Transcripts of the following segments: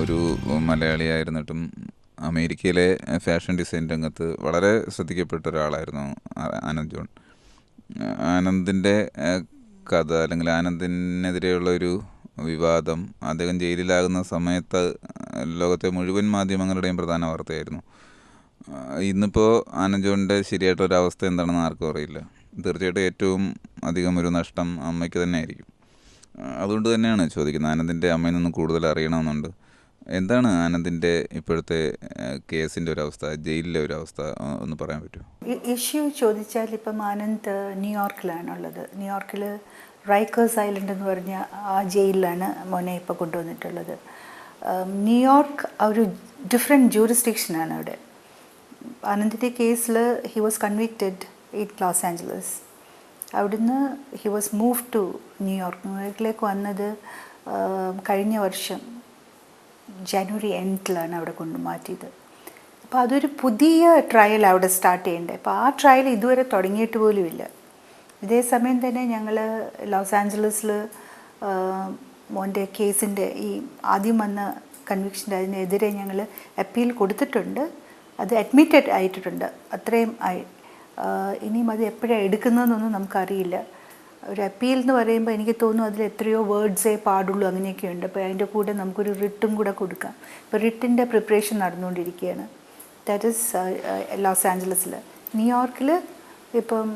ഒരു മലയാളിയായിരുന്നിട്ടും അമേരിക്കയിലെ fashion design രംഗത്ത് വളരെ ശ്രദ്ധിക്കപ്പെട്ട ഒരാളായിരുന്നു ആനന്ദ് ജോൺ. ആനന്ദിൻ്റെ കഥ അല്ലെങ്കിൽ ആനന്ദിനെതിരെയുള്ള ഒരു വിവാദം അദ്ദേഹം ജയിലിലാകുന്ന സമയത്ത് ലോകത്തെ മുഴുവൻ മാധ്യമങ്ങളുടെയും പ്രധാന വാർത്തയായിരുന്നു. ഇന്നിപ്പോൾ ആനന്ദ് ജോണിൻ്റെ ശരിയായിട്ടൊരവസ്ഥ എന്താണെന്ന് ആർക്കും അറിയില്ല. തീർച്ചയായിട്ടും ഏറ്റവും അധികം ഒരു നഷ്ടം അമ്മയ്ക്ക് തന്നെ ആയിരിക്കും. അതുകൊണ്ട് തന്നെയാണ് ചോദിക്കുന്നത്, ആനന്ദിൻ്റെ അമ്മയിൽ നിന്നും കൂടുതൽ അറിയണമെന്നുണ്ട്. എന്താണ് ആനന്ദിൻ്റെ ഇപ്പോഴത്തെ കേസിൻ്റെ ഒരവസ്ഥ, ജയിലിലെ ഒരവസ്ഥ ഒന്ന് പറയാൻ പറ്റുമോ? ഇഷ്യൂ ചോദിച്ചാൽ ഇപ്പം ആനന്ദ് ന്യൂയോർക്കിലാണുള്ളത്. ന്യൂയോർക്കിൽ റൈക്കേഴ്സ് ഐലൻഡ് എന്ന് പറഞ്ഞ ആ ജയിലിലാണ് മോനെ ഇപ്പോൾ കൊണ്ടുവന്നിട്ടുള്ളത്. ന്യൂയോർക്ക് ഒരു ഡിഫറെൻറ്റ് ജൂറിസ്ഡിക്ഷനാണ് അവിടെ. ആനന്ദിൻ്റെ കേസിൽ he was convicted in Los Angeles. അവിടുന്ന് ഹി വാസ് മൂവ് ടു ന്യൂയോർക്കിലേക്ക് വന്നത് കഴിഞ്ഞ വർഷം ജനുവരി എൻഡിലാണ് അവിടെ കൊണ്ട് മാറ്റിയത്. അപ്പോൾ അതൊരു പുതിയ ട്രയൽ അവിടെ സ്റ്റാർട്ട് ചെയ്യേണ്ടത്. അപ്പോൾ ആ ട്രയൽ ഇതുവരെ തുടങ്ങിയിട്ട് പോലുമില്ല. ഇതേ സമയം തന്നെ ഞങ്ങൾ ലോസ് ആഞ്ചലസിൽ മോൻ്റെ കേസിൻ്റെ ഈ ആദ്യം വന്ന കൺവിക്ഷൻ്റെ അതിനെതിരെ ഞങ്ങൾ അപ്പീൽ കൊടുത്തിട്ടുണ്ട്. അത് അഡ്മിറ്റഡ് ആയിട്ടുണ്ട്, അത്രയും ആയി. ഇനിയും അത് എപ്പോഴാണ് എടുക്കുന്നതെന്നൊന്നും നമുക്കറിയില്ല. ഒരു അപ്പീൽ എന്ന് പറയുമ്പോൾ എനിക്ക് തോന്നുന്നു അതിൽ എത്രയോ വേർഡ്സേ പാടുള്ളൂ, അങ്ങനെയൊക്കെ ഉണ്ട്. അപ്പോൾ അതിൻ്റെ കൂടെ നമുക്കൊരു റിട്ടും കൂടെ കൊടുക്കാം. ഇപ്പോൾ റിട്ടിൻ്റെ പ്രിപ്പറേഷൻ നടന്നുകൊണ്ടിരിക്കുകയാണ്. ദാറ്റ് ഈസ് ലോസ് ആഞ്ചലസിൽ. ന്യൂയോർക്കിൽ ഇപ്പം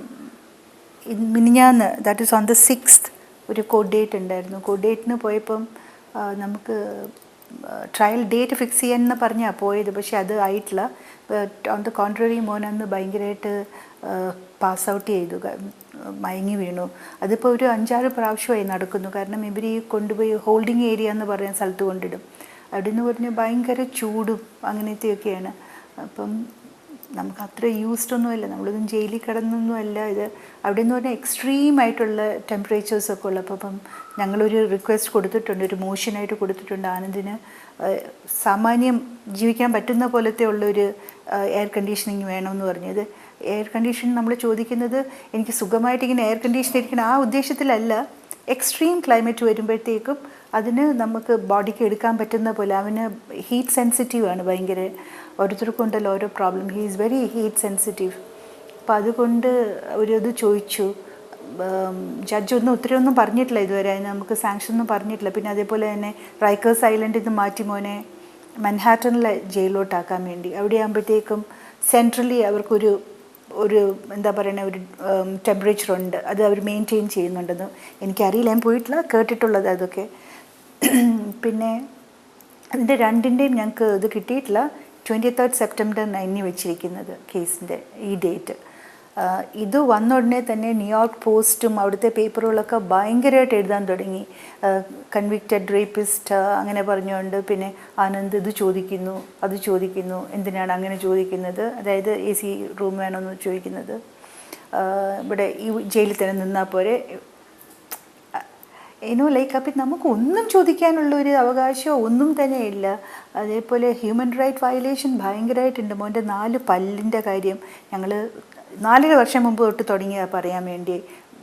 മിനിഞ്ഞാന്ന്, that is on the 6th ഒരു കോർട്ട് ഡേറ്റ് ഉണ്ടായിരുന്നു. കോർട്ട് ഡേറ്റിന് പോയപ്പം നമുക്ക് ട്രയൽ ഡേറ്റ് ഫിക്സ് ചെയ്യാനെന്ന് പറഞ്ഞാൽ പോയത്, പക്ഷെ അത് ആയിട്ടില്ല. ഓൺ ദ കോൺട്രറി മോനന്ന് ഭയങ്കരമായിട്ട് പാസ് ഔട്ട് ചെയ്തു, മയങ്ങി വീണു. അതിപ്പോൾ ഒരു 5-6 പ്രാവശ്യമായി നടക്കുന്നു. കാരണം ഇവർ ഈ കൊണ്ടുപോയി ഹോൾഡിംഗ് ഏരിയ എന്ന് പറയുന്ന സ്ഥലത്ത് കൊണ്ടിടും. അവിടെ നിന്ന് പറഞ്ഞ് ഭയങ്കര ചൂടും അങ്ങനത്തെയൊക്കെയാണ്. അപ്പം നമുക്ക് അത്ര യൂസ്ഡ് ഒന്നുമല്ല, നമ്മളൊന്നും ജയിലിൽ കിടന്നൊന്നുമല്ല. ഇത് അവിടെ നിന്ന് പറഞ്ഞാൽ എക്സ്ട്രീമായിട്ടുള്ള ടെമ്പറേച്ചേഴ്സൊക്കെ ഉള്ള. അപ്പം ഞങ്ങളൊരു റിക്വസ്റ്റ് കൊടുത്തിട്ടുണ്ട്, ഒരു മോഷനായിട്ട് കൊടുത്തിട്ടുണ്ട്. ആനന്ദിന് സാമാന്യം ജീവിക്കാൻ പറ്റുന്ന പോലത്തെ ഉള്ളൊരു എയർ കണ്ടീഷനിങ് വേണമെന്ന് പറഞ്ഞത്. എയർ കണ്ടീഷൻ നമ്മൾ ചോദിക്കുന്നത് എനിക്ക് സുഖമായിട്ട് ഇങ്ങനെ എയർ കണ്ടീഷൻ ഇരിക്കണം ആ ഉദ്ദേശത്തിലല്ല. എക്സ്ട്രീം ക്ലൈമറ്റ് വരുമ്പോഴത്തേക്കും അതിന് നമുക്ക് ബോഡിക്ക് എടുക്കാൻ പറ്റുന്ന പോലെ. അവന് ഹീറ്റ് സെൻസിറ്റീവ് ആണ് ഭയങ്കര. ഓരോരുത്തർക്കും ഉണ്ടല്ലോ ഓരോ problem. He is very heat sensitive. അപ്പോൾ അതുകൊണ്ട് ഇത് ചോദിച്ചു. ജഡ്ജൊന്നും ഉത്തരവൊന്നും പറഞ്ഞിട്ടില്ല ഇതുവരെ, അതിന് നമുക്ക് സാങ്ഷൻ ഒന്നും പറഞ്ഞിട്ടില്ല. പിന്നെ അതേപോലെ തന്നെ റൈക്കേഴ്സ് ഐലൻഡിൽ നിന്ന് മാറ്റി മോനെ മൻഹാറ്റനിലെ ജയിലിലോട്ടാക്കാൻ വേണ്ടി. അവിടെ ആകുമ്പോഴത്തേക്കും സെൻട്രലി അവർക്കൊരു എന്താ പറയുക, ഒരു ടെമ്പറേച്ചറുണ്ട്. അത് അവർ മെയിൻറ്റെയിൻ ചെയ്യുന്നുണ്ടെന്ന് എനിക്കറിയില്ല, ഞാൻ പോയിട്ടില്ല, കേട്ടിട്ടുള്ളത് അതൊക്കെ. പിന്നെ അതിൻ്റെ രണ്ടിൻ്റെയും ഞങ്ങൾക്ക് ഇത് കിട്ടിയിട്ടില്ല. 23rd സെപ്റ്റംബറിനാണ് ഇനി വെച്ചിരിക്കുന്നത് കേസിൻ്റെ ഈ ഡേറ്റ്. ഇത് വന്ന ഉടനെ തന്നെ ന്യൂയോർക്ക് പോസ്റ്റും അവിടുത്തെ പേപ്പറുകളൊക്കെ ഭയങ്കരമായിട്ട് എഴുതാൻ തുടങ്ങി. കൺവിക്റ്റഡ് റേപ്പിസ്റ്റ് അങ്ങനെ പറഞ്ഞുകൊണ്ട്. പിന്നെ ആനന്ദ് ഇത് ചോദിക്കുന്നു, അത് ചോദിക്കുന്നു, എന്തിനാണ് അങ്ങനെ ചോദിക്കുന്നത്, അതായത് AC റൂം വേണമെന്ന് ചോദിക്കുന്നത്, ഇവിടെ ഈ ജയിലിൽ തന്നെ നിന്നാൽ പോരെ, ലൈക്ക്. അപ്പം നമുക്കൊന്നും ചോദിക്കാനുള്ളൊരു അവകാശമോ ഒന്നും തന്നെ ഇല്ല. അതേപോലെ ഹ്യൂമൻ റൈറ്റ് വയലേഷൻ ഭയങ്കരമായിട്ടുണ്ട്. മോൻ്റെ 4 പല്ലിൻ്റെ കാര്യം ഞങ്ങൾ 4 വർഷം മുമ്പ് തൊട്ട് തുടങ്ങിയാണ് പറയാൻ വേണ്ടി.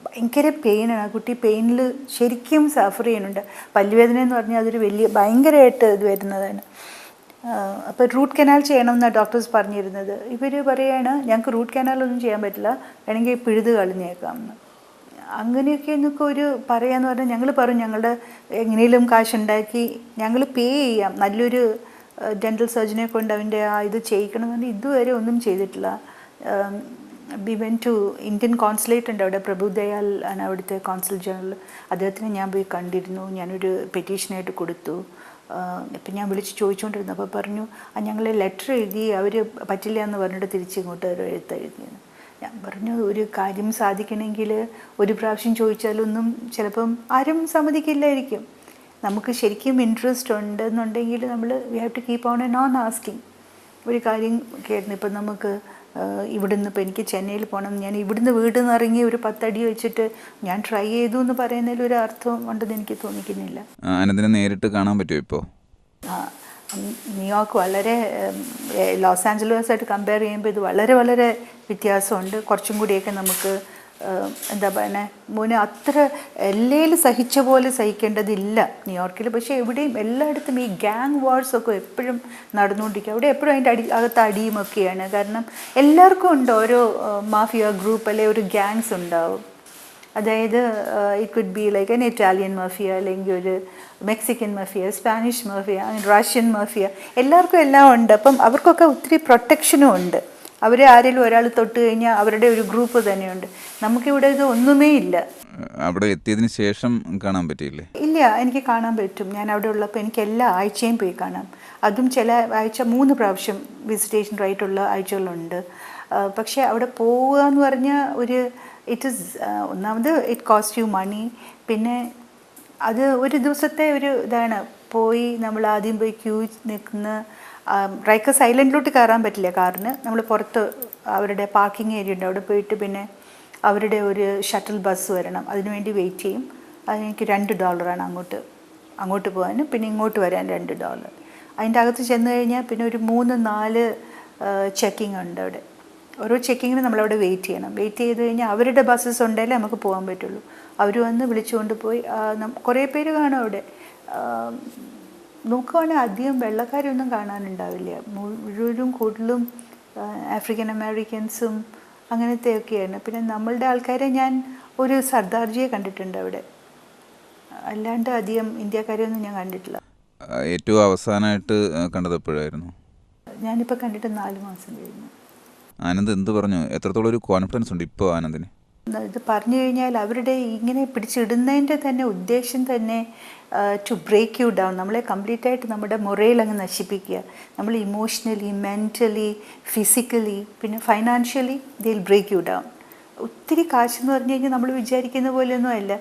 ഭയങ്കര പെയിനാണ്. ആ കുട്ടി പെയിനിൽ ശരിക്കും സഫർ ചെയ്യുന്നുണ്ട്. പല്ലുവേദന എന്ന് പറഞ്ഞാൽ അതൊരു വലിയ ഭയങ്കരമായിട്ട് ഇത് വരുന്നതാണ്. അപ്പോൾ റൂട്ട് കനാൽ ചെയ്യണമെന്നാണ് ഡോക്ടേഴ്സ് പറഞ്ഞിരുന്നത്. ഇവർ പറയുകയാണ് ഞങ്ങൾക്ക് റൂട്ട് കനാലൊന്നും ചെയ്യാൻ പറ്റില്ല, വേണമെങ്കിൽ പിഴുത് കളഞ്ഞേക്കാമെന്ന്. അങ്ങനെയൊക്കെ എന്നൊക്കെ ഒരു പറയാമെന്ന് പറഞ്ഞാൽ ഞങ്ങൾ പറഞ്ഞു ഞങ്ങളുടെ എങ്ങനെയും കാശുണ്ടാക്കി ഞങ്ങൾ പേ ചെയ്യാം, നല്ലൊരു ഡെൻ്റൽ സർജനെ കൊണ്ട് അവൻ്റെ ഇത് ചെയ്യിക്കണമെന്ന് പറഞ്ഞാൽ ഇതുവരെ ഒന്നും ചെയ്തിട്ടില്ല. We went to Indian consulate ഉണ്ട് അവിടെ, പ്രഭുദയാൽ ആണ് അവിടുത്തെ കോൺസുൽ ജനറൽ. അദ്ദേഹത്തിനെ ഞാൻ പോയി കണ്ടിരുന്നു, ഞാനൊരു പെറ്റീഷനായിട്ട് കൊടുത്തു. ഇപ്പം ഞാൻ വിളിച്ച് ചോദിച്ചുകൊണ്ടിരുന്നു. അപ്പോൾ പറഞ്ഞു ഞങ്ങൾ ലെറ്റർ എഴുതി, അവർ പറ്റില്ല എന്ന് പറഞ്ഞിട്ട് തിരിച്ചിങ്ങോട്ട് ഒരു എഴുത്തെഴുതിയെന്ന്. ഞാൻ പറഞ്ഞു ഒരു കാര്യം സാധിക്കണമെങ്കിൽ ഒരു പ്രാവശ്യം ചോദിച്ചാലൊന്നും ചിലപ്പം ആരും സമ്മതിക്കില്ലായിരിക്കും. നമുക്ക് ശരിക്കും ഇൻട്രസ്റ്റ് ഉണ്ടെന്നുണ്ടെങ്കിൽ നമ്മൾ we have to keep on and asking. ഒരു കാര്യം കേട്ടിരുന്നു, ഇപ്പം നമുക്ക് ഇവിടുന്ന് ഇപ്പോൾ എനിക്ക് ചെന്നൈയിൽ പോകണം, ഞാൻ ഇവിടുന്ന് വീട്ടിൽ നിന്ന് ഇറങ്ങി ഒരു 10 അടി വെച്ചിട്ട് ഞാൻ ട്രൈ ചെയ്തു എന്ന് പറയുന്നതിൽ ഒരു അർത്ഥം ഉണ്ടെന്ന് എനിക്ക് തോന്നിക്കുന്നില്ല. ആനന്ദിനെ നേരിട്ട് കാണാൻ പറ്റുമോ ഇപ്പോൾ? ന്യൂയോർക്ക് വളരെ ലോസ് ആഞ്ചലസായിട്ട് കമ്പയർ ചെയ്യുമ്പോൾ ഇത് വളരെ വളരെ വ്യത്യാസമുണ്ട്. കുറച്ചും കൂടിയൊക്കെ നമുക്ക് എന്താ പറയുന്നത്, മോനെ അത്ര എല്ലേലും സഹിച്ച പോലെ സഹിക്കേണ്ടതില്ല ന്യൂയോർക്കിൽ. പക്ഷേ എവിടെയും എല്ലായിടത്തും ഈ ഗ്യാങ് വാർസൊക്കെ എപ്പോഴും നടന്നുകൊണ്ടിരിക്കുക. അവിടെ എപ്പോഴും അതിൻ്റെ അകത്ത് അടിയുമൊക്കെയാണ്. കാരണം എല്ലാവർക്കും ഉണ്ട് ഓരോ മാഫിയ ഗ്രൂപ്പ് അല്ലെ ഒരു ഗ്യാങ്സ് ഉണ്ടാവും. അതായത് it could be like an Italian mafia, അല്ലെങ്കിൽ ഒരു Mexican mafia, Spanish mafia, Russian mafia, എല്ലാവർക്കും എല്ലാം ഉണ്ട്. അപ്പം അവർക്കൊക്കെ ഒത്തിരി പ്രൊട്ടക്ഷനും ഉണ്ട്. അവരെ ആരെങ്കിലും ഒരാൾ തൊട്ട് കഴിഞ്ഞാൽ അവരുടെ ഒരു ഗ്രൂപ്പ് തന്നെയുണ്ട്. നമുക്കിവിടെ ഇത് ഒന്നുമേ ഇല്ല. അവിടെ എത്തിയതിന് ശേഷം കാണാൻ പറ്റിയില്ലേ? ഇല്ല, എനിക്ക് കാണാൻ പറ്റും. ഞാൻ അവിടെ ഉള്ളപ്പോൾ എനിക്ക് എല്ലാ ആഴ്ചയും പോയി കാണാം. അതും ചില ആഴ്ച 3 പ്രാവശ്യം വിസിറ്റേഷൻ റൈറ്റുള്ള ആഴ്ചകളുണ്ട്. പക്ഷേ അവിടെ പോവുക എന്ന് പറഞ്ഞാൽ ഇറ്റ് ഈസ് ഒന്നാമത് ഇറ്റ് കോസ്റ്റ് യു മണി. പിന്നെ അത് ഒരു ദിവസത്തെ ഒരു ഇതാണ്. പോയി നമ്മൾ ആദ്യം പോയി ക്യൂ നിൽക്കുന്ന റൈക്കേഴ്സ് ഐലൻഡിലോട്ട് കയറാൻ പറ്റില്ല കാറിന്. നമ്മൾ പുറത്ത് അവരുടെ പാർക്കിംഗ് ഏരിയ ഉണ്ട്, അവിടെ പോയിട്ട് പിന്നെ അവരുടെ ഒരു ഷട്ടിൽ ബസ് വരണം, അതിനുവേണ്ടി വെയിറ്റ് ചെയ്യും. അതിനെനിക്ക് $2 അങ്ങോട്ട് പോകാനും പിന്നെ ഇങ്ങോട്ട് വരാൻ $2. അതിൻ്റെ അകത്ത് ചെന്ന് കഴിഞ്ഞാൽ പിന്നെ ഒരു 3-4 ചെക്കിങ് ഉണ്ട് അവിടെ. ഓരോ ചെക്കിങ്ങിന് നമ്മളവിടെ വെയിറ്റ് ചെയ്യണം. വെയിറ്റ് ചെയ്ത് കഴിഞ്ഞാൽ അവരുടെ ബസ്സസ് ഉണ്ടെങ്കിലേ നമുക്ക് പോകാൻ പറ്റുള്ളൂ. അവർ വന്ന് വിളിച്ചുകൊണ്ട് പോയി. കുറേ പേര് കാണും അവിടെ. നോക്കുവാണെങ്കിൽ അധികം വെള്ളക്കാരൊന്നും കാണാനുണ്ടാവില്ല. മുഴുവനും കൂടുതലും ആഫ്രിക്കൻ അമേരിക്കൻസും അങ്ങനത്തെയൊക്കെയാണ്. പിന്നെ നമ്മളുടെ ആൾക്കാരെ ഞാൻ ഒരു സർദാർജിയെ കണ്ടിട്ടുണ്ട് അവിടെ. അല്ലാണ്ട് അധികം ഇന്ത്യക്കാരെയൊന്നും ഞാൻ കണ്ടിട്ടില്ല. ഏറ്റവും അവസാനമായിട്ട് കണ്ടത് എപ്പോഴായിരുന്നു? ഞാനിപ്പോൾ കണ്ടിട്ട് 4 മാസം കഴിഞ്ഞു. ആനന്ദ് എന്ത് പറഞ്ഞു? എത്രത്തോളം ഒരു കോൺഫിഡൻസ് ഉണ്ട് ഇപ്പോൾ ആനന്ദിന്? ഇത് പറഞ്ഞു കഴിഞ്ഞാൽ അവരുടെ ഇങ്ങനെ പിടിച്ചിടുന്നതിൻ്റെ തന്നെ ഉദ്ദേശം തന്നെ ടു ബ്രേക്ക് യു ഡൗൺ, നമ്മളെ കംപ്ലീറ്റ് ആയിട്ട് നമ്മുടെ മൊറയിൽ അങ്ങ് നശിപ്പിക്കുക. നമ്മൾ ഇമോഷണലി, മെൻ്റലി, ഫിസിക്കലി, പിന്നെ financially they will break you down. ഒത്തിരി കാശെന്ന് പറഞ്ഞു കഴിഞ്ഞാൽ നമ്മൾ വിചാരിക്കുന്ന പോലെയൊന്നും അല്ല.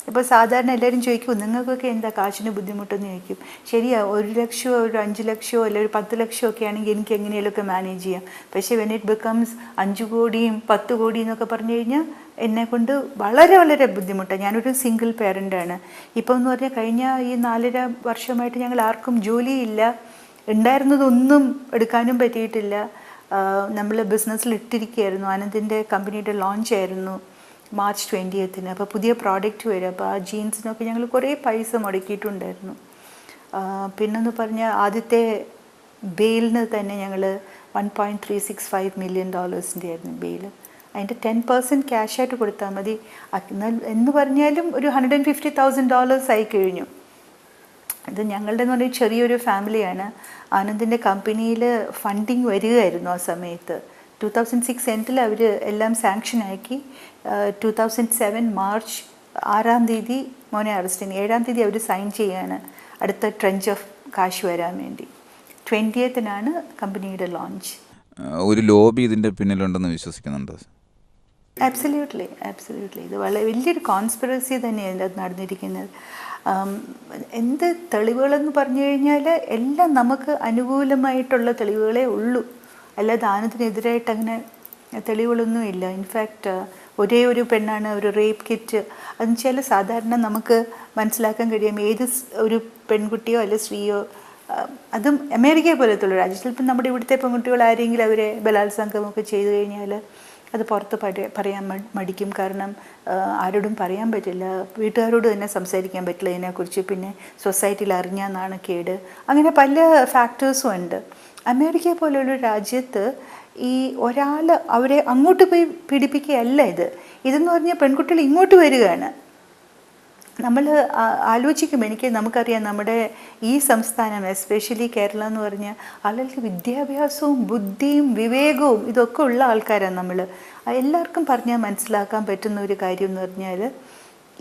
ഇപ്പോൾ സാധാരണ എല്ലാവരും ചോദിക്കും നിങ്ങൾക്കൊക്കെ എന്താ കാശിന് ബുദ്ധിമുട്ടെന്ന് ചോദിക്കും. ശരിയാ, 1 ലക്ഷമോ ഒരു 5 ലക്ഷമോ അല്ലെങ്കിൽ ഒരു 10 ലക്ഷമോ ഒക്കെ ആണെങ്കിൽ എനിക്ക് എങ്ങനെയൊക്കെ മാനേജ് ചെയ്യാം. പക്ഷേ വെൻ ഇറ്റ് ബിക്കംസ് 5 കോടിയും 10 കോടിയും എന്നൊക്കെ പറഞ്ഞു കഴിഞ്ഞാൽ എന്നെക്കൊണ്ട് വളരെ വളരെ ബുദ്ധിമുട്ടാണ്. ഞാനൊരു സിംഗിൾ പേരൻ്റാണ്. ഇപ്പോൾ എന്ന് പറഞ്ഞാൽ കഴിഞ്ഞ ഈ 4.5 വർഷമായിട്ട് ഞങ്ങൾ ആർക്കും ജോലിയില്ല. ഉണ്ടായിരുന്നതൊന്നും എടുക്കാനും പറ്റിയിട്ടില്ല. നമ്മൾ ബിസിനസ്സിൽ ഇട്ടിരിക്കുകയായിരുന്നു. ആനന്ദിൻ്റെ കമ്പനിയുടെ ലോഞ്ച് ആയിരുന്നു മാർച്ച് 20th. അപ്പോൾ പുതിയ പ്രോഡക്റ്റ് വരും. അപ്പോൾ ആ ജീൻസിനൊക്കെ ഞങ്ങൾ കുറേ പൈസ മുടക്കിയിട്ടുണ്ടായിരുന്നു. പിന്നെന്ന് പറഞ്ഞാൽ ആദ്യത്തെ ബെയിലിന് തന്നെ ഞങ്ങൾ $1.365 million ആയിരുന്നു ബെയിൽ. അതിൻ്റെ 10% ക്യാഷായിട്ട് കൊടുത്താൽ മതി. എന്ന് പറഞ്ഞാലും ഒരു $150,000 ആയി കഴിഞ്ഞു. ഇത് ഞങ്ങളുടെ എന്ന് പറഞ്ഞാൽ ചെറിയൊരു ഫാമിലിയാണ്. ആനന്ദിൻ്റെ കമ്പനിയിൽ ഫണ്ടിങ് വരികയായിരുന്നു ആ സമയത്ത്. 2006 എൻഡിൽ അവർ എല്ലാം സാങ്ഷൻ ആക്കി. 2007 മാർച്ച് 6 മോനെ അറസ്റ്റ് ചെയ്തു. 7 അവർ സൈൻ ചെയ്യാണ് അടുത്ത ട്രഞ്ച് ഓഫ് കാശ് വരാൻ വേണ്ടി. 20th കമ്പനിയുടെ ലോഞ്ച്. ഒരു ലോബി ഇതിൻ്റെ പിന്നിലുണ്ടെന്ന് വിശ്വസിക്കുന്നുണ്ടോ? ആബ്സല്യൂട്ട്ലി. ഇത് വളരെ വലിയൊരു കോൺസ്പിറസി തന്നെയാണ് ഇതിനകത്ത് നടന്നിരിക്കുന്നത്. എന്ത് തെളിവുകളെന്ന് പറഞ്ഞു കഴിഞ്ഞാൽ എല്ലാം നമുക്ക് അനുകൂലമായിട്ടുള്ള തെളിവുകളേ ഉള്ളൂ. അല്ലാതെ ആനന്ദിനെതിരായിട്ട് അങ്ങനെ തെളിവുകളൊന്നുമില്ല. ഇൻഫാക്റ്റ് ഒരേ ഒരു പെണ്ണാണ്, ഒരു റേപ്പ് കിറ്റ്. അതെന്ന് വെച്ചാൽ സാധാരണ നമുക്ക് മനസ്സിലാക്കാൻ കഴിയും ഏത് ഒരു പെൺകുട്ടിയോ അല്ലെ സ്ത്രീയോ, അതും അമേരിക്കയെ പോലത്തുള്ള രാജ്യത്തിൽ. ഇപ്പം നമ്മുടെ ഇവിടുത്തെ പെൺകുട്ടികൾ ആരെങ്കിലും അവരെ ബലാത്സംഗമൊക്കെ ചെയ്തു കഴിഞ്ഞാൽ അത് പുറത്ത് പറയാൻ മടിക്കും. കാരണം ആരോടും പറയാൻ പറ്റില്ല, വീട്ടുകാരോട് തന്നെ സംസാരിക്കാൻ പറ്റില്ല ഇതിനെക്കുറിച്ച്. പിന്നെ സൊസൈറ്റിയിൽ അറിഞ്ഞാൽ നാണക്കേട്, അങ്ങനെ പല ഫാക്ടേഴ്സും ഉണ്ട്. അമേരിക്ക പോലെയുള്ള രാജ്യത്ത് ഈ ഒരാൾ അവരെ അങ്ങോട്ട് പോയി പീഡിപ്പിക്കുകയല്ല ഇതെന്ന് പറഞ്ഞാൽ പെൺകുട്ടികൾ ഇങ്ങോട്ട് വരികയാണ്. നമ്മൾ ആലോചിക്കും, നമുക്കറിയാം നമ്മുടെ ഈ സംസ്ഥാനം, എസ്പെഷ്യലി കേരളം എന്ന് പറഞ്ഞാൽ ആളുകൾക്ക് വിദ്യാഭ്യാസവും ബുദ്ധിയും വിവേകവും ഇതൊക്കെ ഉള്ള ആൾക്കാരാണ് നമ്മൾ. എല്ലാവർക്കും പറഞ്ഞാൽ മനസ്സിലാക്കാൻ പറ്റുന്ന ഒരു കാര്യം എന്ന് പറഞ്ഞാൽ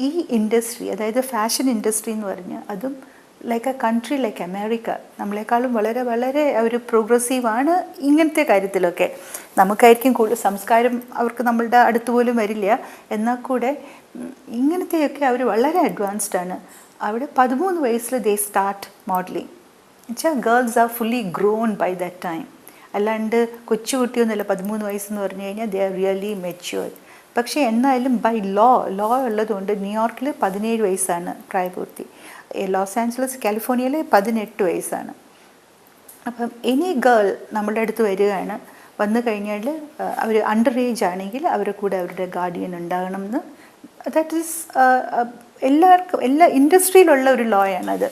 ഈ ഇൻഡസ്ട്രി, അതായത് ഫാഷൻ ഇൻഡസ്ട്രി എന്ന് പറഞ്ഞാൽ അതും like A country like America നമ്മളെക്കാളും വളരെ വളരെ അവർ പ്രോഗ്രസീവാണ് ഇങ്ങനത്തെ കാര്യത്തിലൊക്കെ. നമുക്കായിരിക്കും കൂടുതൽ സംസ്കാരം, അവർക്ക് നമ്മളുടെ അടുത്ത് പോലും വരില്ല. എന്നാൽ കൂടെ ഇങ്ങനത്തെയൊക്കെ അവർ വളരെ അഡ്വാൻസ്ഡ് ആണ്. അവിടെ 13 വയസ്സിൽ ദേ സ്റ്റാർട്ട് മോഡലിംഗ്. എന്നുവെച്ചാൽ girls are fully grown by that time. അല്ലാണ്ട് കൊച്ചുകുട്ടിയൊന്നുമല്ല 13 വയസ്സെന്ന് പറഞ്ഞു കഴിഞ്ഞാൽ ദേ ആർ റിയലി മെച്യൂർഡ്. പക്ഷേ എന്നാലും ബൈ ലോ ഉള്ളതുകൊണ്ട് ന്യൂയോർക്കിൽ 17 വയസ്സാണ് പ്രായപൂർത്തി. ലോസ് ആഞ്ചലസ് കാലിഫോർണിയയിൽ 18 വയസ്സാണ്. അപ്പം എനി ഗേൾ നമ്മുടെ അടുത്ത് വരികയാണ്, വന്നു കഴിഞ്ഞാൽ അവർ അണ്ടർ ഏജ് ആണെങ്കിൽ അവരുടെ കൂടെ അവരുടെ ഗാർഡിയൻ ഉണ്ടാകണം എന്ന്. ദാറ്റ് ഈസ് എല്ലാവർക്കും എല്ലാ ഇൻഡസ്ട്രിയിലുള്ള ഒരു ലോ ആണത്.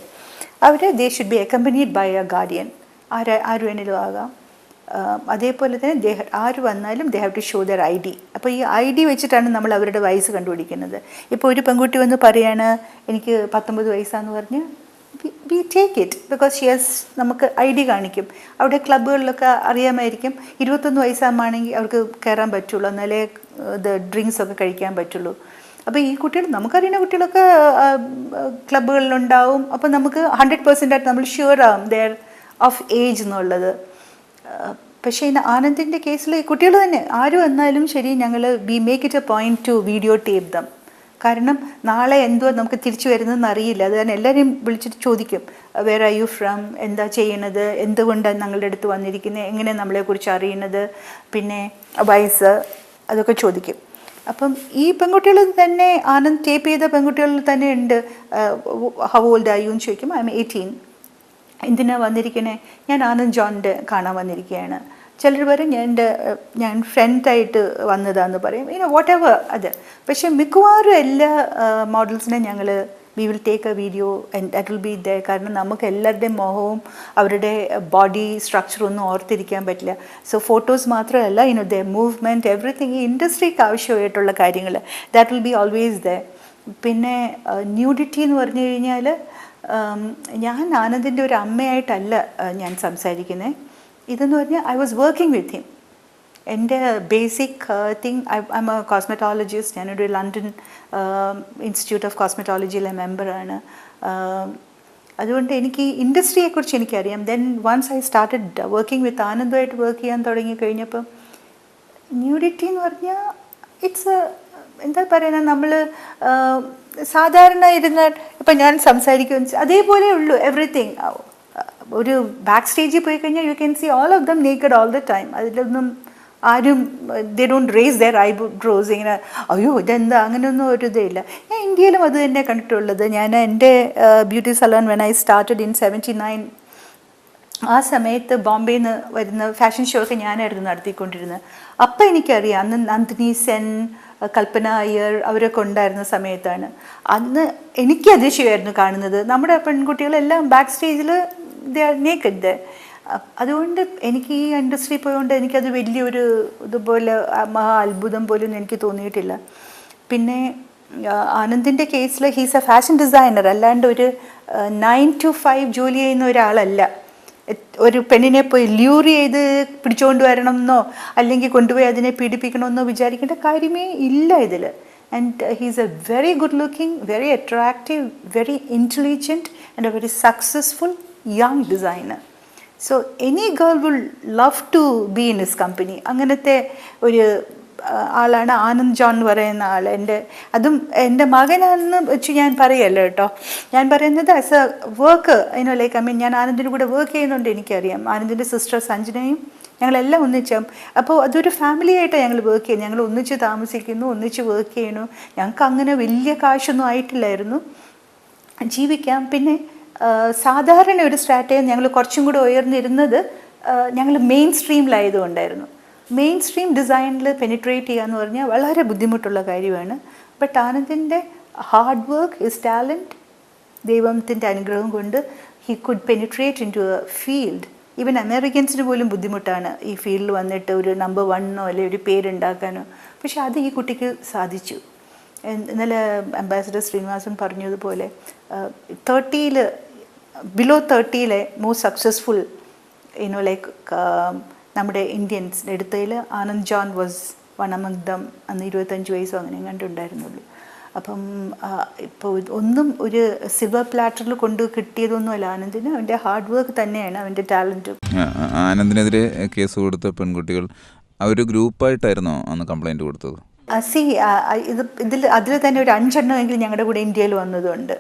അവർ they should be accompanied by a guardian. ആര് വേണേലും ആകാം. അതേപോലെ തന്നെ ആര് വന്നാലും they have to show their ID. അപ്പോൾ ഈ ID വെച്ചിട്ടാണ് നമ്മൾ അവരുടെ വയസ്സ് കണ്ടുപിടിക്കുന്നത്. ഇപ്പോൾ ഒരു പെൺകുട്ടി വന്ന് പറയാണ് എനിക്ക് 19 വയസ്സാന്ന് പറഞ്ഞ് we take it because yes നമുക്ക് ID കാണിക്കും. അവിടെ ക്ലബ്ബുകളിലൊക്കെ അറിയാമായിരിക്കും 21 വയസ്സാകുമ്പോഴാണെങ്കിൽ അവർക്ക് കയറാൻ പറ്റുള്ളൂ, എന്നാലേ ഡ്രിങ്ക്സൊക്കെ കഴിക്കാൻ പറ്റുള്ളൂ. അപ്പോൾ ഈ കുട്ടികൾ നമുക്കറിയുന്ന കുട്ടികളൊക്കെ ക്ലബ്ബുകളിലുണ്ടാവും. അപ്പോൾ നമുക്ക് 100% ആയിട്ട് നമ്മൾ ഷുവർ ആവും ദെയർ ഓഫ് ഏജ് എന്നുള്ളത്. പക്ഷേ ഇന്ന് ആനന്ദിൻ്റെ കേസിൽ ഈ കുട്ടികൾ തന്നെ ആര് വന്നാലും ശരി, ഞങ്ങൾ we make it A point two video tape dum. കാരണം നാളെ എന്തോ നമുക്ക് തിരിച്ചു വരുന്നതെന്ന് അറിയില്ല. അത് കാരണം എല്ലാവരെയും വിളിച്ചിട്ട് ചോദിക്കും, വേർ ആർ യു ഫ്രം, എന്താ ചെയ്യണത്, എന്തുകൊണ്ടാണ് ഞങ്ങളുടെ അടുത്ത് വന്നിരിക്കുന്നത്, എങ്ങനെ നമ്മളെക്കുറിച്ച് അറിയുന്നത്, പിന്നെ വയസ്സ്, അതൊക്കെ ചോദിക്കും. അപ്പം ഈ പെൺകുട്ടികൾ തന്നെ ആനന്ദ് ടേപ്പ് ചെയ്ത പെൺകുട്ടികളിൽ തന്നെ ഉണ്ട് ഹൗ ഓൾഡ് ആർ യു എന്ന് ചോദിക്കും. I M 18. എന്തിനാണ് വന്നിരിക്കണേ? ഞാൻ ആനന്ദ് ജോണിൻ്റെ കാണാൻ വന്നിരിക്കുകയാണ്. ചിലർ പറയും ഞാൻ ഫ്രണ്ടായിട്ട് വന്നതാന്ന് പറയും, വാട്ട് എവർ അത്. പക്ഷേ മിക്കവാറും എല്ലാ മോഡൽസിനെ ഞങ്ങൾ we will take A video and that will be the. കാരണം നമുക്ക് എല്ലാവരുടെയും മുഖവും അവരുടെ ബോഡി സ്ട്രക്ചറൊന്നും ഓർത്തിരിക്കാൻ പറ്റില്ല. സോ ഫോട്ടോസ് മാത്രമല്ല, ദ മൂവ്മെൻറ്റ് എവറിത്തിങ് ഈ ഇൻഡസ്ട്രിക്ക് ആവശ്യമായിട്ടുള്ള കാര്യങ്ങൾ that will be always the. പിന്നെ ന്യൂഡിറ്റി എന്ന് പറഞ്ഞു കഴിഞ്ഞാൽ ഞാൻ ആനന്ദിൻ്റെ ഒരു അമ്മയായിട്ടല്ല ഞാൻ സംസാരിക്കുന്നത്. ഇതെന്ന് പറഞ്ഞാൽ I was working with him. എൻ്റെ basic thing I am a cosmetologist. ഞാനൊരു ലണ്ടൻ ഇൻസ്റ്റിറ്റ്യൂട്ട് ഓഫ് കോസ്മെറ്റോളജിയിലെ മെമ്പറാണ്. അതുകൊണ്ട് എനിക്ക് ഈ ഇൻഡസ്ട്രിയെക്കുറിച്ച് എനിക്കറിയാം. Then once I started working with ആനന്ദുമായിട്ട് വർക്ക് ചെയ്യാൻ തുടങ്ങി കഴിഞ്ഞപ്പം ന്യൂഡിറ്റി എന്ന് പറഞ്ഞാൽ ഇറ്റ്സ് എന്താ പറയുക, നമ്മൾ സാധാരണ ഇരുന്ന് ഇപ്പം ഞാൻ സംസാരിക്കുമെന്ന് അതേപോലെ ഉള്ളൂ എവറിത്തിങ്. ഒരു ബാക്ക് സ്റ്റേജിൽ പോയി കഴിഞ്ഞാൽ you can see all of them naked all the time. അതിലൊന്നും ആരും they don't raise their eyebrows ഇങ്ങനെ അയ്യോ ഇതെന്താ, അങ്ങനെയൊന്നും ഒരു ഇതേ ഇല്ല. ഞാൻ ഇന്ത്യയിലും അത് തന്നെ കണ്ടിട്ടുള്ളത്. ഞാൻ എൻ്റെ beauty salon when I started in 79 ആ സമയത്ത് ബോംബെയിൽ നിന്ന് വരുന്ന ഫാഷൻ ഷോ ഒക്കെ ഞാനായിരുന്നു നടത്തിക്കൊണ്ടിരുന്നത്. അപ്പം എനിക്കറിയാം അന്ന് നന്ദിനി സെൻ, കൽപ്പന അയ്യർ അവരൊക്കെ ഉണ്ടായിരുന്ന സമയത്താണ്. അന്ന് എനിക്ക് അതിശയമായിരുന്നു കാണുന്നത് നമ്മുടെ പെൺകുട്ടികളെല്ലാം ബാക്ക് സ്റ്റേജിൽ ദേ ആർ നേക്കഡ്. അതുകൊണ്ട് എനിക്ക് ഈ ഇൻഡസ്ട്രി പോയതുകൊണ്ട് എനിക്കത് വലിയൊരു ഇതുപോലെ മഹാ അത്ഭുതം പോലും എനിക്ക് തോന്നിയിട്ടില്ല. പിന്നെ ആനന്ദിൻ്റെ കേസിൽ ഹീസ് എ ഫാഷൻ ഡിസൈനർ, അല്ലാണ്ട് ഒരു 9 to 5 ജോലി ചെയ്യുന്ന ഒരാളല്ല. ഒരു പെണ്ണിനെ പോയി ല്യൂർ ചെയ്ത് പിടിച്ചുകൊണ്ട് വരണമെന്നോ അല്ലെങ്കിൽ കൊണ്ടുപോയി അതിനെ പീഡിപ്പിക്കണമെന്നോ വിചാരിക്കേണ്ട കാര്യമേ ഇല്ല ഇതിൽ. And he's a very good looking, very attractive, very intelligent and a very successful young designer. So any girl will love to be in his company. അങ്ങനത്തെ ഒരു ആളാണ് ആനന്ദ് ജോൺ എന്ന് പറയുന്ന ആൾ. അതും എൻ്റെ മകനാണെന്ന് വെച്ച് ഞാൻ പറയല്ല കേട്ടോ. ഞാൻ പറയുന്നത് ആസ് എ വർക്ക് ലൈക്ക് ഞാൻ ആനന്ദിൻ്റെ കൂടെ വർക്ക് ചെയ്യുന്നുണ്ട്. എനിക്കറിയാം ആനന്ദിൻ്റെ സിസ്റ്റർ സഞ്ജനയും ഞങ്ങളെല്ലാം ഒന്നിച്ചാം. അപ്പോൾ അതൊരു ഫാമിലി ആയിട്ടാണ് ഞങ്ങൾ വർക്ക് ചെയ്യുന്നത്. ഞങ്ങൾ ഒന്നിച്ച് താമസിക്കുന്നു, ഒന്നിച്ച് വർക്ക് ചെയ്യണു. ഞങ്ങൾക്ക് അങ്ങനെ വലിയ കാശൊന്നും ആയിട്ടില്ലായിരുന്നു ജീവിക്കാം. പിന്നെ സാധാരണ ഒരു സ്ട്രാറ്റജി ഞങ്ങൾ കുറച്ചും കൂടെ ഉയർന്നിരുന്നത് ഞങ്ങൾ മെയിൻ സ്ട്രീമിലായതുകൊണ്ടായിരുന്നു. മെയിൻ സ്ട്രീം ഡിസൈനിൽ പെനിട്രേറ്റ് ചെയ്യുക എന്ന് പറഞ്ഞാൽ വളരെ ബുദ്ധിമുട്ടുള്ള കാര്യമാണ്. ബട്ട് ആനന്ദിൻ്റെ ഹാർഡ് വർക്ക്, ഹിസ് ടാലൻറ്റ്, ദൈവത്തിൻ്റെ അനുഗ്രഹം കൊണ്ട് he could penetrate into a field. Even അമേരിക്കൻസിന് പോലും ബുദ്ധിമുട്ടാണ് ഈ ഫീൽഡിൽ വന്നിട്ട് ഒരു നമ്പർ 1 അല്ലെങ്കിൽ ഒരു പേരുണ്ടാക്കാനോ. പക്ഷെ അത് ഈ കുട്ടിക്ക് സാധിച്ചു. ഇന്നലെ അംബാസഡർ ശ്രീനിവാസൻ പറഞ്ഞതുപോലെ 30ൽ ബിലോ 30ലെ മോസ്റ്റ് സക്സസ്ഫുൾ ലൈക്ക് നമ്മുടെ ഇന്ത്യൻസിൻ്റെ അടുത്തതിൽ Anand John was one among dum. അന്ന് 25 വയസ്സോ അങ്ങനെ കണ്ടുണ്ടായിരുന്നുള്ളൂ. അപ്പം ഇപ്പോൾ ഒന്നും ഒരു സിൽവർ പ്ലാറ്ററിൽ കൊണ്ട് കിട്ടിയതൊന്നുമല്ല ആനന്ദിന്. അവൻ്റെ ഹാർഡ് വർക്ക് തന്നെയാണ്, അവൻ്റെ ടാലൻറ്റും. ആനന്ദിനെതിരെ കേസ് കൊടുത്ത പെൺകുട്ടികൾ അവർ ഗ്രൂപ്പായിട്ടായിരുന്നോ അന്ന് കംപ്ലൈൻറ്റ് കൊടുത്തത്? അതിൽ തന്നെ ഒരു 5 എണ്ണമെങ്കിലും ഞങ്ങളുടെ കൂടെ ഇന്ത്യയിൽ വന്നതുണ്ട്.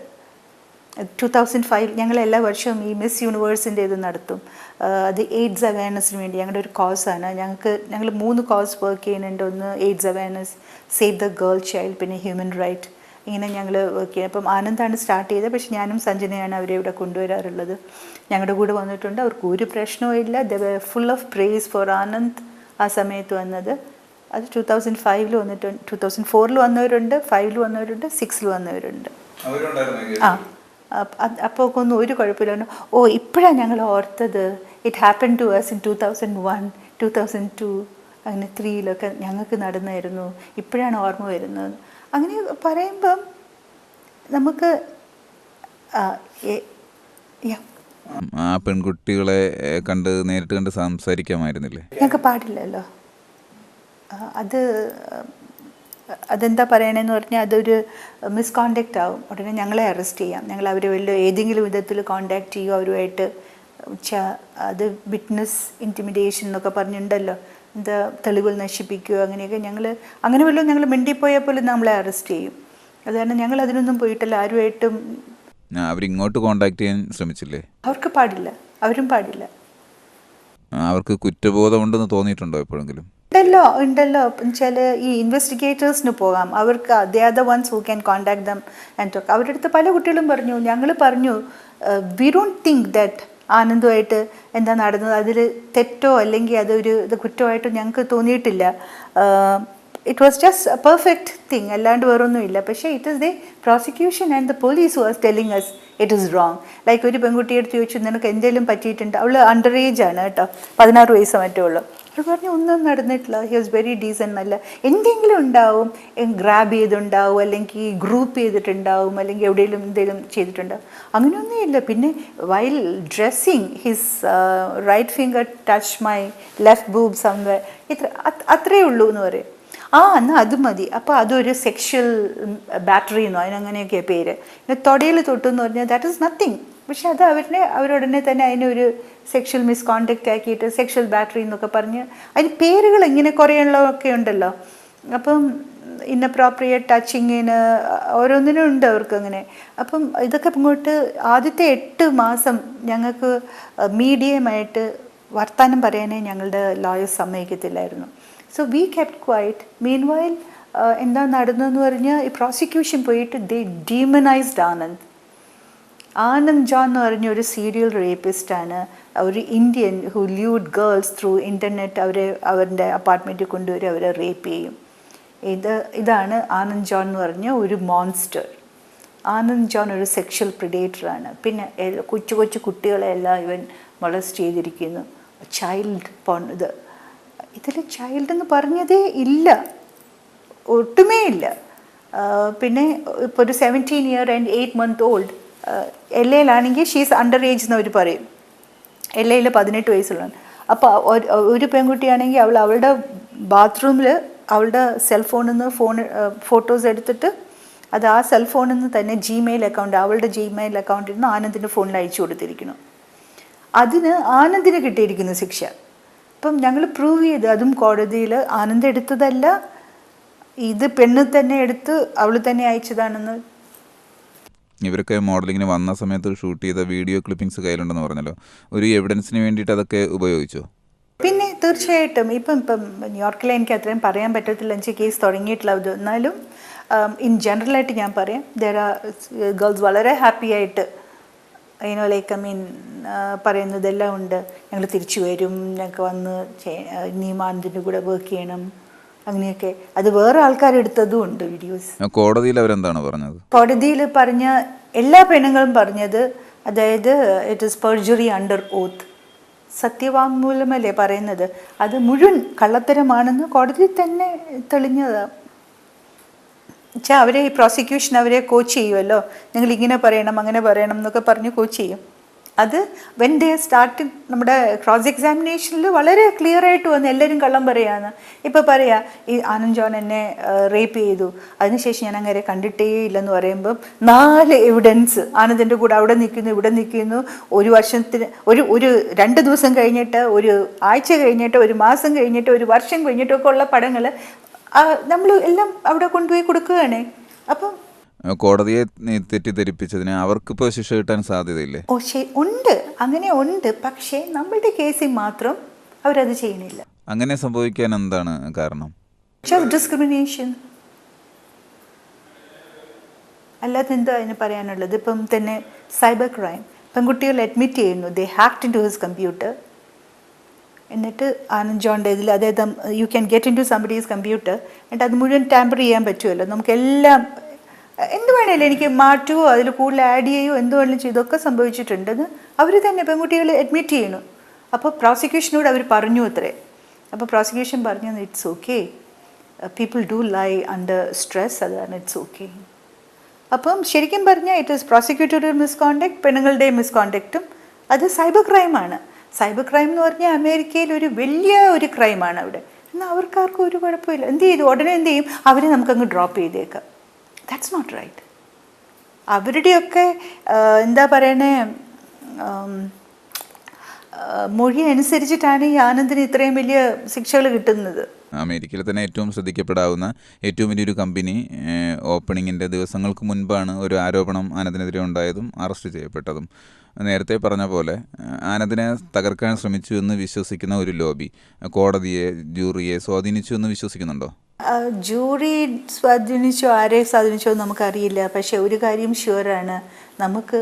2005 ഞങ്ങൾ എല്ലാ വർഷവും ഈ മിസ് യൂണിവേഴ്സിൻ്റെ ഇത് നടത്തും. അത് എയ്ഡ്സ് അവയർനെസ്സിന് വേണ്ടി ഞങ്ങളുടെ ഒരു കോസാണ്. ഞങ്ങൾ 3 കോസ് വർക്ക് ചെയ്യുന്നുണ്ട്. ഒന്ന് AIDS awareness, save the girl child, പിന്നെ ഹ്യൂമൻ റൈറ്റ്. ഇങ്ങനെ ഞങ്ങൾ വർക്ക് ചെയ്യുന്നത്. അപ്പം ആനന്ദാണ് സ്റ്റാർട്ട് ചെയ്തത്. പക്ഷെ ഞാനും സഞ്ജനയാണ് അവരെ ഇവിടെ കൊണ്ടുവരാറുള്ളത്. ഞങ്ങളുടെ കൂടെ വന്നിട്ടുണ്ട്. അവർക്ക് ഒരു പ്രശ്നവും ഇല്ല. They were full of praise for Anand. ആ സമയത്ത് വന്നത്. അത് 2005 വന്നിട്ടുണ്ട്, 2004 വന്നവരുണ്ട്, 5 വന്നവരുണ്ട്, 6 വന്നവരുണ്ട്. ആ അപ്പോൾ ഒന്നും ഒരു കുഴപ്പമില്ല. ഓ ഇപ്പോഴാണ് ഞങ്ങൾ ഓർത്തത്, it happen to us in 2001, 2002 അങ്ങനെ 3 ഞങ്ങൾക്ക് നടന്നായിരുന്നു, ഇപ്പോഴാണ് ഓർമ്മ വരുന്നത്. അങ്ങനെ പറയുമ്പം നമുക്ക് ആ പെൺകുട്ടികളെ നേരിട്ട് കണ്ട് സംസാരിക്കാമായിരുന്നില്ലേ? ഞങ്ങൾക്ക് പാടില്ലല്ലോ. അതെന്താ പറയണതെന്ന് പറഞ്ഞാൽ അതൊരു മിസ്കോണ്ടക്റ്റ് ആവും. ഉടനെ ഞങ്ങളെ അറസ്റ്റ് ചെയ്യാം. ഞങ്ങൾ അവർ ഏതെങ്കിലും വിധത്തിൽ കോണ്ടാക്ട് ചെയ്യുമോ അവരുമായിട്ട്. അത് വിറ്റ്നസ് ഇൻറ്റിമിഡേഷൻ എന്നൊക്കെ പറഞ്ഞിട്ടുണ്ടല്ലോ, എന്താ തെളിവുകൾ നശിപ്പിക്കുകയോ അങ്ങനെയൊക്കെ. അങ്ങനെ വല്ലതും ഞങ്ങൾ മിണ്ടിപ്പോയാൽ പോലും നമ്മളെ അറസ്റ്റ് ചെയ്യും. അത് കാരണം ഞങ്ങൾ അതിനൊന്നും പോയിട്ടില്ല ആരുമായിട്ടും. അവരിങ്ങോട്ട് കോണ്ടാക്ട് ചെയ്യാൻ ശ്രമിച്ചില്ലേ? അവർക്ക് പാടില്ല, അവരും പാടില്ല. അവർക്ക് കുറ്റബോധമുണ്ടെന്ന് തോന്നിയിട്ടുണ്ടോ എപ്പോഴെങ്കിലും? ഉണ്ടല്ലോ എന്നുവെച്ചാൽ ഈ ഇൻവെസ്റ്റിഗേറ്റേഴ്സിന് പോകാം. അവർക്ക് they are the ones who can contact them and talk. അവരുടെ അടുത്ത് പല കുട്ടികളും പറഞ്ഞു, ഞങ്ങൾ പറഞ്ഞു വി ഡോണ്ട് തിങ്ക് ദാറ്റ് ആനന്ദുമായിട്ട് എന്താ നടന്നത് അതിൽ തെറ്റോ അല്ലെങ്കിൽ അതൊരു കുറ്റമായിട്ടോ ഞങ്ങൾക്ക് തോന്നിയിട്ടില്ല. It was just a perfect thing, അല്ലാണ്ട് വേറൊന്നുമില്ല. പക്ഷേ it is the prosecution and the police who was telling us it is wrong. Like ഒരു പെൺകുട്ടിയെ എടുത്ത് ചോദിച്ചു, നിനക്ക് എന്തെങ്കിലും പറ്റിയിട്ടുണ്ട്? അവൾ അണ്ടർ ഏജ് ആണ് കേട്ടോ, 16 വയസ്സ് മറ്റേ ഉള്ളൂ. അവൾ പറഞ്ഞു ഒന്നും നടന്നിട്ടില്ല, ഹി വാസ് വെരി ഡീസൻറ്റ്. നല്ല എന്തെങ്കിലും ഉണ്ടാവും, ഗ്രാബ് ചെയ്തിട്ടുണ്ടാവും, അല്ലെങ്കിൽ ഗ്രൂപ്പ് ചെയ്തിട്ടുണ്ടാവും, അല്ലെങ്കിൽ എവിടെയെങ്കിലും എന്തെങ്കിലും ചെയ്തിട്ടുണ്ടാവും. അങ്ങനെയൊന്നുമില്ല. പിന്നെ while dressing his right finger touch my left boob somewhere, അത്രയേ ഉള്ളൂ എന്ന് പറയും. എന്നാൽ അത് മതി. അപ്പോൾ അതൊരു സെക്ഷൽ ബാറ്ററി എന്നോ അതിനങ്ങനെയൊക്കെയാണ് പേര്. തൊടയിൽ തൊട്ടെന്ന് പറഞ്ഞാൽ ദാറ്റ് ഈസ് നത്തിങ്. പക്ഷെ അത് അവരുടനെ തന്നെ അതിനൊരു സെക്ഷൽ മിസ്കോണ്ടക്റ്റ് ആക്കിയിട്ട് സെക്ഷൽ ബാറ്ററി എന്നൊക്കെ പറഞ്ഞ് അതിന് പേരുകൾ ഇങ്ങനെ കുറേയുള്ളതൊക്കെ ഉണ്ടല്ലോ. അപ്പം ഇന്നപ്രോപ്രിയേറ്റ് ടച്ചിങ്ങിന് ഓരോന്നിനും ഉണ്ട് അവർക്ക് അങ്ങനെ. അപ്പം ഇതൊക്കെ ഇങ്ങോട്ട് ആദ്യത്തെ 8 മാസം ഞങ്ങൾക്ക് മീഡിയമായിട്ട് വർത്തമാനം പറയാനേ ഞങ്ങളുടെ ലോയേഴ്സ് സമ്മതിക്കത്തില്ലായിരുന്നു. So we kept quiet. Meanwhile എന്താ നടന്നതെന്ന് പറഞ്ഞാൽ ഈ പ്രോസിക്യൂഷൻ പോയിട്ട് ദേ ഡീമനൈസ്ഡ് ആനന്ദ് ജോൺ എന്ന് പറഞ്ഞ ഒരു സീരിയൽ റേപ്പിസ്റ്റാണ്. ഒരു Indian who lured girls through internet അവരുടെ അപ്പാർട്ട്മെൻറ്റിൽ കൊണ്ടുവരും, അവരെ റേപ്പ് ചെയ്യും. ഇതാണ് ആനന്ദ് ജോൺ എന്ന് പറഞ്ഞ ഒരു മോൺസ്റ്റർ. ആനന്ദ് ജോൺ ഒരു സെക്ഷൽ പ്രിഡേറ്ററാണ്. പിന്നെ കൊച്ചു കൊച്ചു കുട്ടികളെല്ലാം ഇവൻ molest ചെയ്തിരിക്കുന്നു. ചൈൽഡ് ഇതിൽ ചൈൽഡ് എന്ന് പറഞ്ഞതേ ഇല്ല, ഒട്ടുമേ ഇല്ല. പിന്നെ ഇപ്പോൾ ഒരു 17 year and 8 month old LAയിലാണെങ്കിൽ ഷീസ് അണ്ടർ ഏജ് എന്ന് അവർ പറയും. LAയിൽ 18 വയസ്സുള്ളതാണ്. അപ്പോൾ ഒരു പെൺകുട്ടിയാണെങ്കിൽ അവളുടെ ബാത്റൂമിൽ അവളുടെ സെൽഫോണിൽ നിന്ന് ഫോട്ടോസ് എടുത്തിട്ട് അത് ആ സെൽഫോണിൽ നിന്ന് തന്നെ അവളുടെ ജിമെയിൽ അക്കൗണ്ടിൽ നിന്ന് ആനന്ദിൻ്റെ ഫോണിൽ അയച്ചു കൊടുത്തിരിക്കുന്നു. അതിന് ആനന്ദിന് കിട്ടിയിരിക്കുന്നു ശിക്ഷ. അപ്പം ഞങ്ങൾ പ്രൂവ് ചെയ്ത്, അതും കോടതിയിൽ ആനന്ദ് എടുത്തതല്ല, ഇത് പെണ്ണ് തന്നെ എടുത്ത് അവൾ തന്നെ അയച്ചതാണെന്ന്. ഇവരൊക്കെ മോഡലിങ്ങിന് വന്ന സമയത്ത് ഷൂട്ട് ചെയ്ത വീഡിയോ ക്ലിപ്പിംഗ്സ് കയ്യിലുണ്ടെന്ന് പറഞ്ഞല്ലോ. ഒരു എവിഡൻസിന് വേണ്ടിയിട്ട് അതൊക്കെ ഉപയോഗിച്ചോ? പിന്നെ തീർച്ചയായിട്ടും. ഇപ്പം ന്യൂയോർക്കിലെ എനിക്ക് അത്രയും പറയാൻ പറ്റത്തില്ല, എനിക്ക് കേസ് തുടങ്ങിയിട്ടുള്ളത്. എന്നാലും ഇൻ ജനറലായിട്ട് ഞാൻ പറയാം, ഗേൾസ് വളരെ ഹാപ്പി ആയിട്ട് പറയുന്നതെല്ലാം ഉണ്ട്. ഞങ്ങൾ തിരിച്ചു വരും, ഞങ്ങൾക്ക് വന്ന് നീമാനന്ദിൻ്റെ കൂടെ വർക്ക് ചെയ്യണം, അങ്ങനെയൊക്കെ. അത് വേറെ ആൾക്കാരെടുത്തതും ഉണ്ട് വീഡിയോസ്. കോടതിയിൽ അവരെന്താണ് പറഞ്ഞത്? കോടതിയിൽ പറഞ്ഞ എല്ലാ പെണ്ണുങ്ങളും പറഞ്ഞത്, അതായത് ഇറ്റ് ഈസ് പെർജറി അണ്ടർ ഓത്ത്, സത്യവാങ്മൂലമല്ലേ പറയുന്നത്, അത് മുഴുവൻ കള്ളത്തരമാണെന്ന് കോടതിയിൽ തന്നെ തെളിഞ്ഞതാണ്. വെച്ചാൽ അവരെ ഈ പ്രോസിക്യൂഷൻ അവരെ കോച്ച് ചെയ്യുമല്ലോ, നിങ്ങൾ ഇങ്ങനെ പറയണം അങ്ങനെ പറയണം എന്നൊക്കെ പറഞ്ഞ് കോച്ച് ചെയ്യും. അത് വെൻ ദേ സ്റ്റാർട്ടിങ് നമ്മുടെ ക്രോസ് എക്സാമിനേഷനിൽ വളരെ ക്ലിയർ ആയിട്ട് വന്ന് എല്ലാവരും കള്ളം പറയുകയാണ്. ഇപ്പോൾ പറയാം, ഈ ആനന്ദ് ജോൺ എന്നെ റേപ്പ് ചെയ്തു, അതിനുശേഷം ഞാൻ അങ്ങനെ കണ്ടിട്ടേ ഇല്ലെന്ന് പറയുമ്പം 4 എവിഡൻസ് ആനന്ദിൻ്റെ കൂടെ അവിടെ നിൽക്കുന്നു, ഇവിടെ നിൽക്കുന്നു, ഒരു വർഷത്തിന് ഒരു 2 ദിവസം കഴിഞ്ഞിട്ട്, ഒരു ആഴ്ച കഴിഞ്ഞിട്ട്, ഒരു മാസം കഴിഞ്ഞിട്ട്, ഒരു വർഷം കഴിഞ്ഞിട്ടൊക്കെ ഉള്ള പടങ്ങൾ നമ്മൾ എല്ലാം അവിടെ കൊണ്ടുപോയി കൊടുക്കുകയാണ്. അപ്പം കോടതിയെ തെറ്റിദ്ധരിപ്പിച്ചതിന് അവർക്കിപ്പോൾ ശിക്ഷ കിട്ടാൻ സാധ്യതയില്ലേ? ഉണ്ട്, അങ്ങനെ ഉണ്ട്. പക്ഷേ നമ്മളുടെ കേസിൽ മാത്രം അവരത് ചെയ്യുന്നില്ല. അങ്ങനെ സംഭവിക്കാൻ എന്താണ് കാരണം? ഡിസ്ക്രിമിനേഷൻ, അല്ലാതെ എന്താ അതിന് പറയാനുള്ളത്? ഇപ്പം തന്നെ സൈബർ ക്രൈം, പെൺകുട്ടികൾ അഡ്മിറ്റ് ചെയ്യുന്നു, they hacked in to his computer, എന്നിട്ട് ആനന്ദ് ജോണിൻ്റെ ഇതിൽ അതായത് you can get in to somebody's computer എന്നിട്ട് അത് മുഴുവൻ ടാമ്പർ ചെയ്യാൻ പറ്റുമല്ലോ, നമുക്കെല്ലാം എന്ത് വേണേലും എനിക്ക് മാറ്റുകയോ അതിൽ കൂടുതൽ ആഡ് ചെയ്യുകയോ എന്ത് വേണമെങ്കിലും ചെയ്തൊക്കെ സംഭവിച്ചിട്ടുണ്ടെന്ന് അവർ തന്നെ പെൺകുട്ടികൾ അഡ്മിറ്റ് ചെയ്യണു. അപ്പോൾ പ്രോസിക്യൂഷനോട് അവർ പറഞ്ഞു അത്രേ. അപ്പോൾ പ്രോസിക്യൂഷൻ പറഞ്ഞു it's okay, people do lie under stress, അതാണ് ഇറ്റ്സ് ഓക്കെ. അപ്പം ശരിക്കും പറഞ്ഞാൽ ഇറ്റ് ഈസ് പ്രോസിക്യൂട്ടറുടെ മിസ്കോണ്ടക്ട്, പെണ്ണുങ്ങളുടെ മിസ്കോണ്ടക്റ്റും. അത് സൈബർ ക്രൈമാണ്. സൈബർ ക്രൈം എന്ന് പറഞ്ഞാൽ അമേരിക്കയിൽ ഒരു വലിയ ഒരു ക്രൈമാണ് അവിടെ. എന്നാൽ അവർക്കാർക്കും ഒരു കുഴപ്പമില്ല. എന്ത് ചെയ്തു, ഉടനെ എന്ത് ചെയ്യും, അവരെ നമുക്കങ്ങ് ഡ്രോപ്പ് ചെയ്തേക്കാം. That's not right. അവരുടെയൊക്കെ എന്താ പറയണേ മൊഴി അനുസരിച്ചിട്ടാണ് ഈ ആനന്ദിന് ഇത്രയും വലിയ ശിക്ഷകൾ കിട്ടുന്നത്. അമേരിക്കയിൽ തന്നെ ഏറ്റവും ശ്രദ്ധിക്കപ്പെടാവുന്ന ഏറ്റവും വലിയൊരു കമ്പനി ഓപ്പണിങ്ങിൻ്റെ ദിവസങ്ങൾക്ക് മുൻപാണ് ഒരു ആരോപണം ആനന്ദിനെതിരെ ഉണ്ടായതും അറസ്റ്റ് ചെയ്യപ്പെട്ടതും. നേരത്തെ പറഞ്ഞ പോലെ ആനന്ദിനെ തകർക്കാൻ ശ്രമിച്ചു എന്ന് വിശ്വസിക്കുന്ന ഒരു ലോബി കോടതിയെ, ജൂറിയെ സ്വാധീനിച്ചു എന്ന് വിശ്വസിക്കുന്നുണ്ടോ? ജൂറി സ്വാധീനിച്ചോ ആരെ സ്വാധീനിച്ചോ നമുക്കറിയില്ല. പക്ഷേ ഒരു കാര്യം ഷുവറാണ്, നമുക്ക്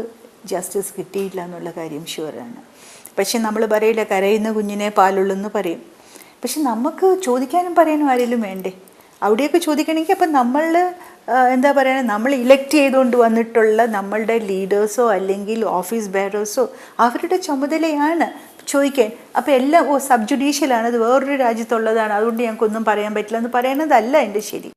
ജസ്റ്റിസ് കിട്ടിയില്ല എന്നുള്ള കാര്യം ഷുവറാണ്. പക്ഷെ നമ്മൾ പറയില്ല കരയുന്ന കുഞ്ഞിനെ പാലുള്ളെന്ന് പറയും. പക്ഷെ നമുക്ക് ചോദിക്കാനും പറയാനും ആരെങ്കിലും വേണ്ടേ? അവിടെയൊക്കെ ചോദിക്കണമെങ്കിൽ അപ്പം നമ്മൾ എന്താ പറയുക, നമ്മൾ ഇലക്ട് ചെയ്തുകൊണ്ട് വന്നിട്ടുള്ള നമ്മളുടെ ലീഡേഴ്സോ അല്ലെങ്കിൽ ഓഫീസ് ബെയറേഴ്സോ അവരുടെ ചുമതലയാണ് ചോദിക്കാൻ. അപ്പോൾ എല്ലാം സബ് ജുഡീഷ്യലാണ്, അത് വേറൊരു രാജ്യത്തുള്ളതാണ്, അതുകൊണ്ട് ഞങ്ങൾക്കൊന്നും പറയാൻ പറ്റില്ല എന്ന് പറയുന്നതല്ല എൻ്റെ ശരി.